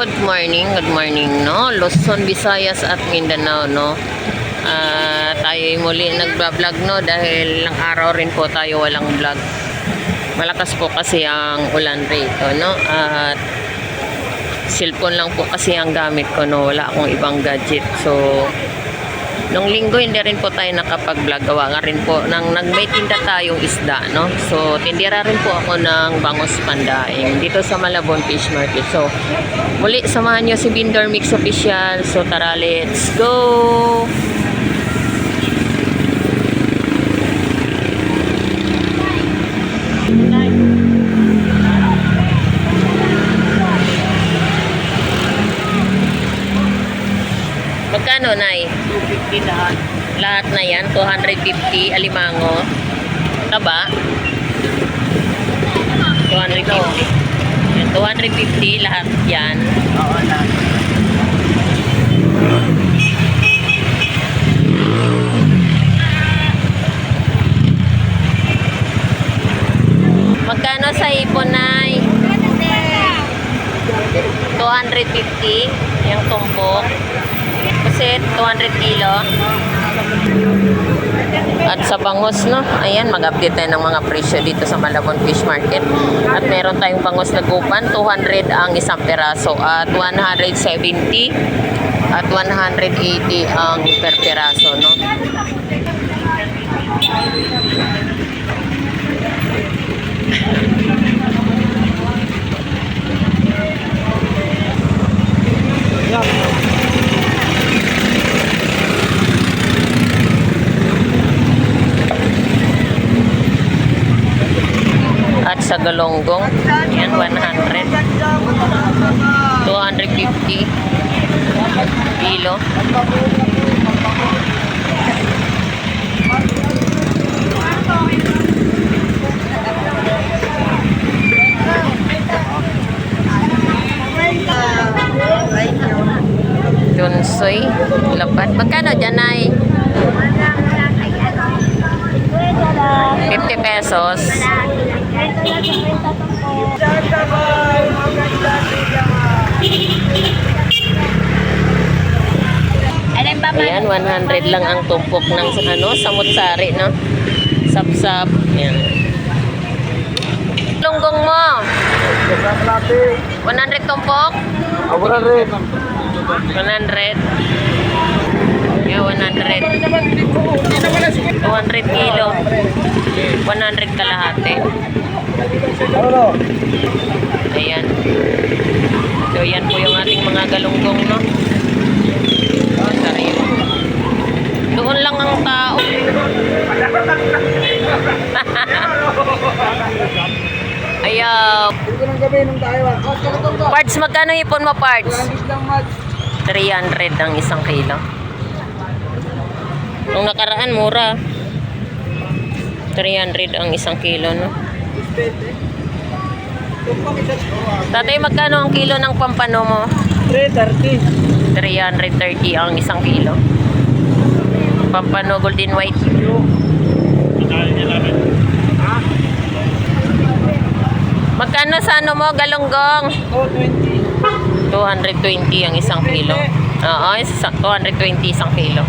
Good morning, no? Luzon, Visayas at Mindanao, no? Tayo muli nagba-vlog, no? Dahil lang araw rin po tayo walang vlog. Malakas po kasi ang ulan rito, no? At cellphone lang po kasi ang gamit ko, no? Wala akong ibang gadget. So, nung linggo hindi rin po tayo nakapag-vlog. Gawa nga rin po may tinda tayong isda, no? So, tindira rin po ako ng Bangos Pandaing dito sa Malabon Fish Market. So, muli samahan nyo si Bindor Mix Official. So, tara, let's go! Magkano, Nay? 250 lahat. Lahat na yan, 250, alimango. Taba? 250. Yan, 250 lahat yan. Oo, lahat. Magkano sa ipon, Nay? 250 yung tumpok. Kasi 200 kilo. At sa bangos, no? Ayan, mag-update tayo ng mga presyo dito sa Malabon Fish Market. At meron tayong bangos na gupan, 200 ang isang peraso at 170 at 180 ang per peraso, no? At sa galonggong, yan, 100. 250 kilo. Tunsoy, lapat. Magkano dyan, Nay? 50 pesos. Ayan, 100 lang ang tumpok ng samut-sari, no? Sap-sap. Ayan. Lunggong mo. 100 tumpok? 100. 100. Yeah, 100. 200 kilo. 100 kalahati. Ayan. So, yan po yung ating mga galunggong, no? Sariyo. Doon lang ang tao. Ayaw. Parts, magkano ipon mo, Parts? 300 ang isang kilo. Nung nakaraan, mura. 300 ang isang kilo, no? Tatay, magkano ang kilo ng pampano mo? 330. 330 ang isang kilo. Pampano golden white. Magkano sa ano mo, galunggong? 220 ang isang kilo. Oo, 220 isang kilo.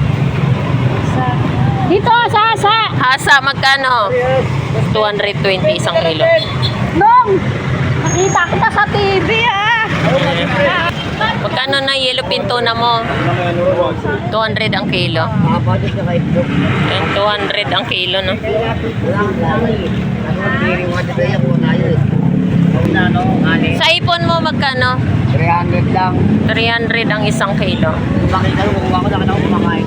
Dito, sa asa. Hasa, magkano? 220 isang kilo. Nong, nakita kita sa TV, ah. Magkano na yellow pinto na mo? 200 ang kilo. And 200 ang kilo, no? Sa ipon mo, magkano? 300 lang. 300 ang isang kilo. Bakit ka kung ako na kumakain?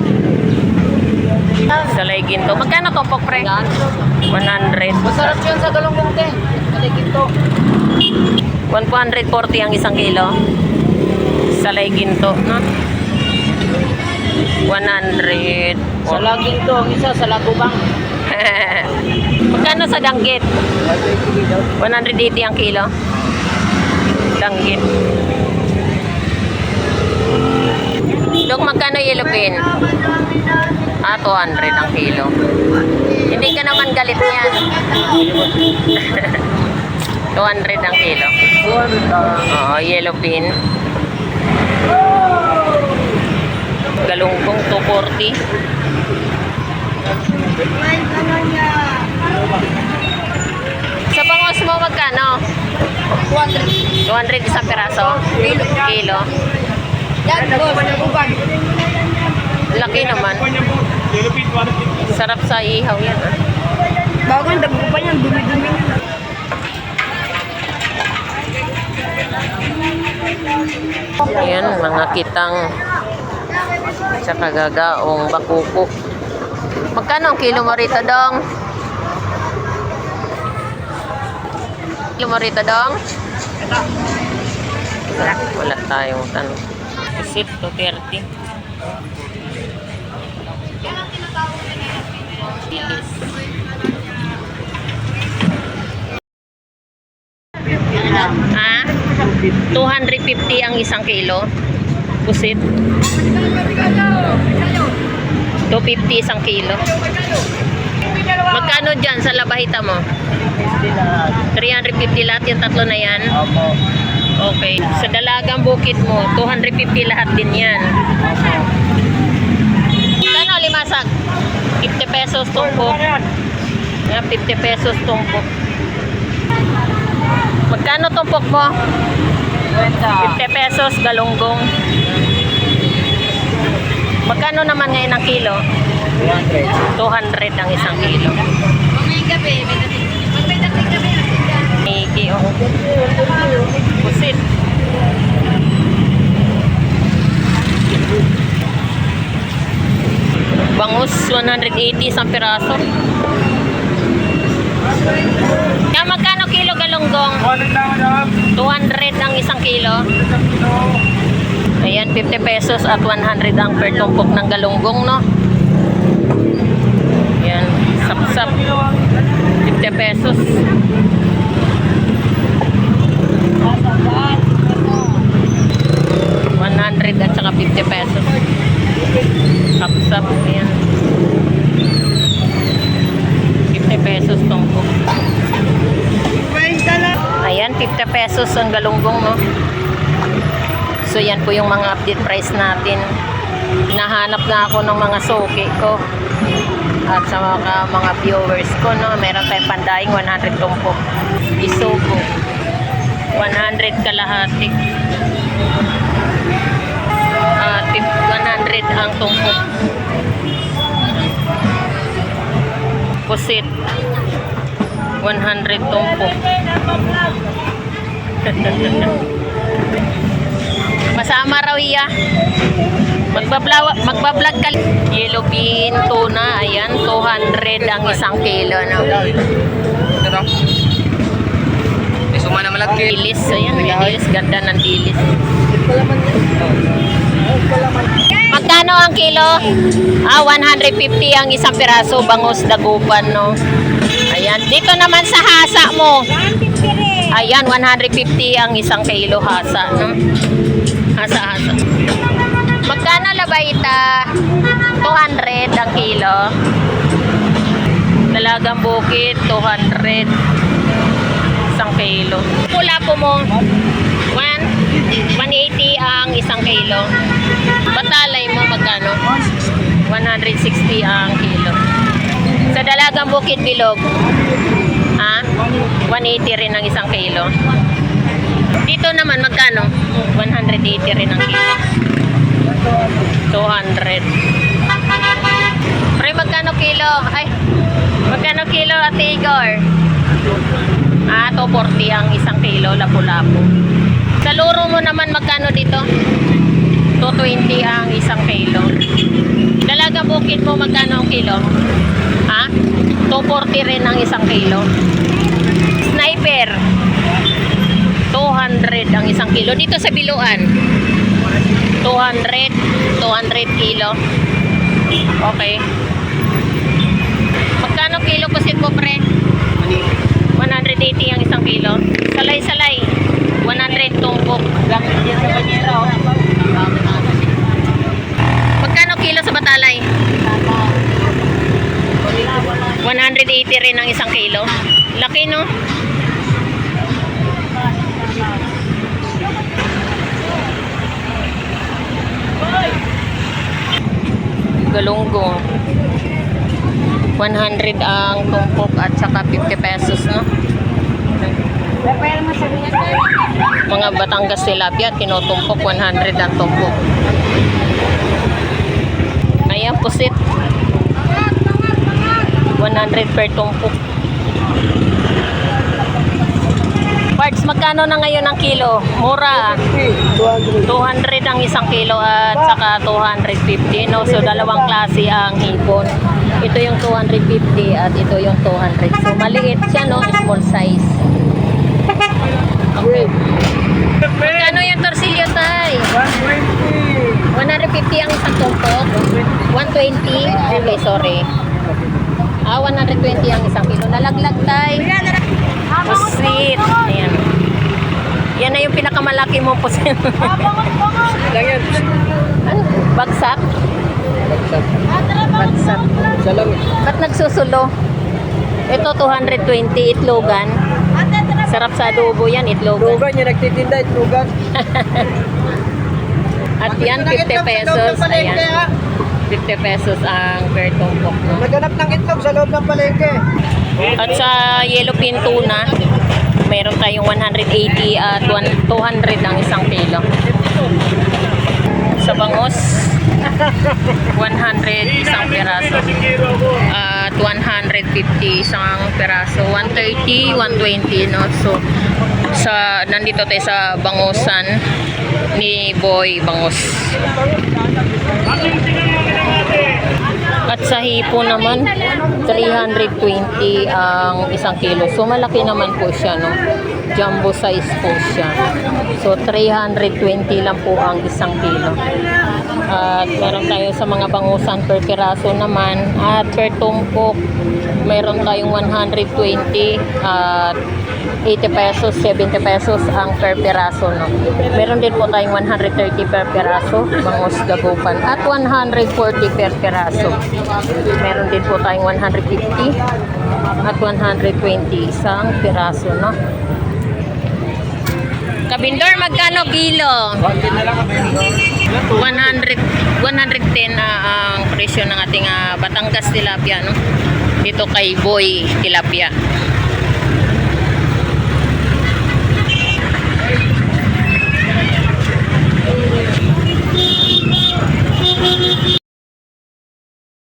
Sa Layginto. Magkano tumpok, pre? 100. Masarap yun sa galunggong, te. Ginto. 140 ang isang kilo. Sa Layginto, no? 100. Sa laging to, ang isa sa lagubang. Magkano sa danggit? 180 ang kilo. Danggit. Dok, magkano yellow pin? 200 ang kilo. Hindi ka naman galit niyan. 200 ang kilo. Oo, yellow pin. galunggong 240. Sa bangos mo magkano? 200. 200 isang piraso? Kilo. Yan, boss. Laki naman. Sarap sa ihaw yan. Ah. Bago ang dago pa yan, dumi-dumi. Ayan, mga kitang sa kagagaong bakuko. Magkano ang kilo mo rito, Dong? Kilo mo rito, Dong? Wala tayong tanong. Isit to 30. Ha? 250 ang isang kilo. Pusit. 250 isang kilo. Magkano dyan sa labahita mo? 350 lahat yung tatlo na yan? Okay. Sa dalagang bukid mo, 250 lahat din yan. Magkano limasag? 50 pesos tumpok. 50 pesos tumpok. Magkano tumpok mo? 50 pesos galunggong. Magkano naman ngayon ang kilo? 200 ang isang kilo. Miki, oh. Pusit. Bangus, 180 isang piraso. Kaya magkano kilo galunggong? 200 ang isang kilo. Ayan, 50 pesos at 100 ang per tumpok ng galunggong, no? Ayan, sap-sap. 50 pesos. At saka 50 pesos. Sap-sap. Ayan. 50 pesos tumpok. Ayan, 50 pesos ang galunggong, no? So, yan po yung mga update price natin. Hinahanap na ako ng mga suki ko. At sa mga viewers ko, no? Meron tayong pandaing 100 tumpok. Isugo. 100 kalahati. 100 ang tumpok. Pusit. 100 tumpok. Masama raw iya. Magbablog ka. Yellow bean, tuna, ayan, 200 ang isang kilo, no? Ito suma na malaki. Dilis, ayan, dilis, ganda ng dilis. Magkano ang kilo? 150 ang isang piraso, bangus dagupan, no? Ayan, dito naman sa hasa mo. Ayan, 150 ang isang kilo hasa, no? Hasa-hasa. Magkano labaita? 200 ang kilo. Dalagang bukid, 200 isang kilo. Pula po mo, 180 ang isang kilo. Batalay mo magkano? 160 ang kilo. Sa dalagang bukid bilog, 180 rin ang isang kilo. Dito naman magkano? 180 rin ang kilo. 200. Pre, magkano kilo? Ay, magkano kilo, Ate Igor? 240 ang isang kilo, lapu-lapu. Sa luro mo naman magkano dito? 220 ang isang kilo. Dalaga bukid mo magkano ang kilo? 240 rin ang isang kilo. Sniper, 200 ang isang kilo. Dito sa Biluan, 200 kilo. Okay. Magkano kilo pusit mo, pre? 180 ang isang kilo. Salay-salay, 100 tumpok. Magkano kilo sa batalay? 180 rin ang isang kilo. Laki, no? galunggong. 100 ang tumpok at saka 50 pesos, no? Pero masabi niya. Mga Batangas tilapia, tinutumpok 100 ang tumpok. Ayan, pusit. 100 per tumpok. Parts, magkano na ngayon ang kilo? Mura. 200 ang isang kilo at saka 250, no? So, dalawang klase ang hipon. Ito yung 250 at ito yung 200. So, maliit siya, no? Small size. Okay. Magkano yung torsilyo, tay? 150 ang isang tumpok? 120? Okay, sorry. 120 ang isang kilo. Nalaglag, tay. Pusit. Ayan. Yan na yung pinakamalaki mong pusit. Ano? Bagsak? Bagsak. Ba't nagsusulo? Ito 220 itlogan. Sarap sa adobo yan, itlogan. Itlogan, yung nagtitinda, itlogan. At yan, 50 pesos. Ayan. 50 pesos ang per tumpok. No? Naghanap ng itlog sa loob ng palengke. At sa yellowfin tuna, meron tayong 180 at 200 ang isang kilo. Sa bangos, 100 isang peraso. At 150 isang peraso. 130, 120, no? So, nandito tayo sa bangosan ni Boy Bangos. At sa hipo naman, 320 ang isang kilo. So, malaki naman po siya, no? Jumbo size po siya. So, 320 lang po ang isang kilo. At meron tayo sa mga bangusan per piraso naman. At per tumpok, meron tayong 120 at 80 pesos, 70 pesos ang per piraso, no? Meron din po tayong 130 per piraso, bangus dagupan, at 140 per piraso. Meron din po tayong 150 at 120 isang piraso, no? Kabindor, magkano kilo? 110 na ang presyo ng ating Batangas tilapia, no? Dito kay Boy Tilapia.